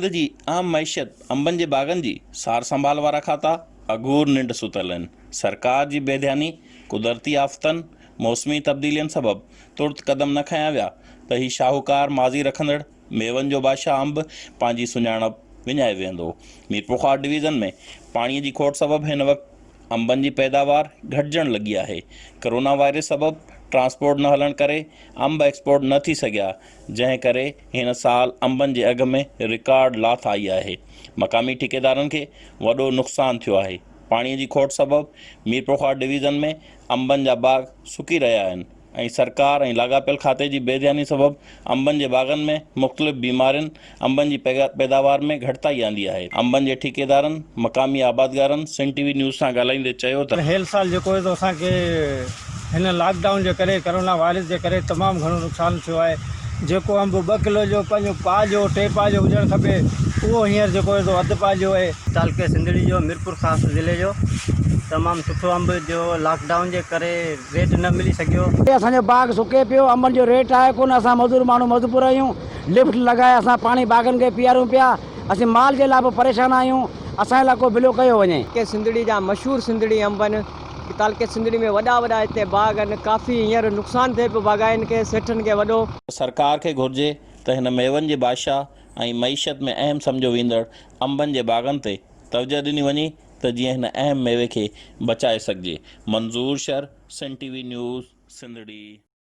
जी आम मैशियत अंबनि जे बागनि जी सार संभाल वारा खाता अघूर निंड सुतल आहिनि। सरकार जी बेध्यानी, कुदरती आफ़तनि, मौसमी तब्दीलियुनि सबबि तुर्त क़दम न खयां विया त ही शाहूकार माज़ी रखंदड़ मेवनि जो बादशाह अंब पंहिंजी सुञाणप विञाए वेंदो। मीरपुरखोर डिवीज़न में पाणीअ जी खोट सबबि हिन वक़्तु अंबनि जी पैदावार घटिजण लॻी आहे। कोरोना वायरस सबबि ट्रांसपोर्ट न हलण करे अंब एक्सपोर्ट न थी सघिया, जंहिं करे हिन साल अंबनि जे अघ में रिकॉर्ड लाथ आई आहे। मक़ामी ठेकेदारनि खे वॾो नुक़सानु थियो आहे। पाणीअ जी खोट सबबि मीरपुरखोर डिवीज़न में अंबनि जा बाग सुकी रहिया आहिनि ऐं सरकार ऐं लाॻापियल खाते जी बेध्यानी सबबि अंबनि जे बागनि में मुख़्तलिफ़ बीमारियुनि अंबनि जी पैदावार में घटिताई आंदी आहे। अंबनि जे ठेकेदारनि मक़ामी आबादगारनि सिंध टीवी न्यूज़ सां ॻाल्हाईंदे चयो त हेल साल जेको आहे असांखे हिन लॉकडाउन जे करे, कोरोना वायरस जे करे तमामु घणो नुक़सानु थियो आहे। जेको अंब 2 किलो जो पंहिंजो पाउ जो 3 पाउ जो हुजणु खपे, उहो हींअर जेको आहे अधु पाउ जो आहे। तालुके सिंधड़ी जो मीरपुर ख़ासि ज़िले जो तमामु सुठो अंब जो लॉकडाउन जे करे रेट न मिली सघियो। असांजो बाग सुके पियो, अंबनि जो रेट आहे कोन। असां मज़दूर माण्हू मजबूर आहियूं, लिफ्ट लॻाए असां पाणी बागनि खे पीआरूं पिया। असीं माल जे लाइ बि परेशान आहियूं। असांजे लाइ को बिलो कयो वञे। के सिंधड़ी जा मशहूरु सिंधड़ी अंब आहिनि। तालुके सिंधड़ी में वॾा वॾा हिते बाग आहिनि। काफ़ी हींअर नुक़सानु थिए पियो बागाइनि खे, सेठनि खे वॾो। सरकार खे घुर्जे त हिन मेवनि जे बादशाह ऐं मईशत में अहम सम्झो वेंदड़ अंबनि जे बागनि ते तवजह ॾिनी वञे त जीअं हिन अहम मेवे खे बचाए सघिजे। Manzoor Shar, Sindh TV news, Sindhri.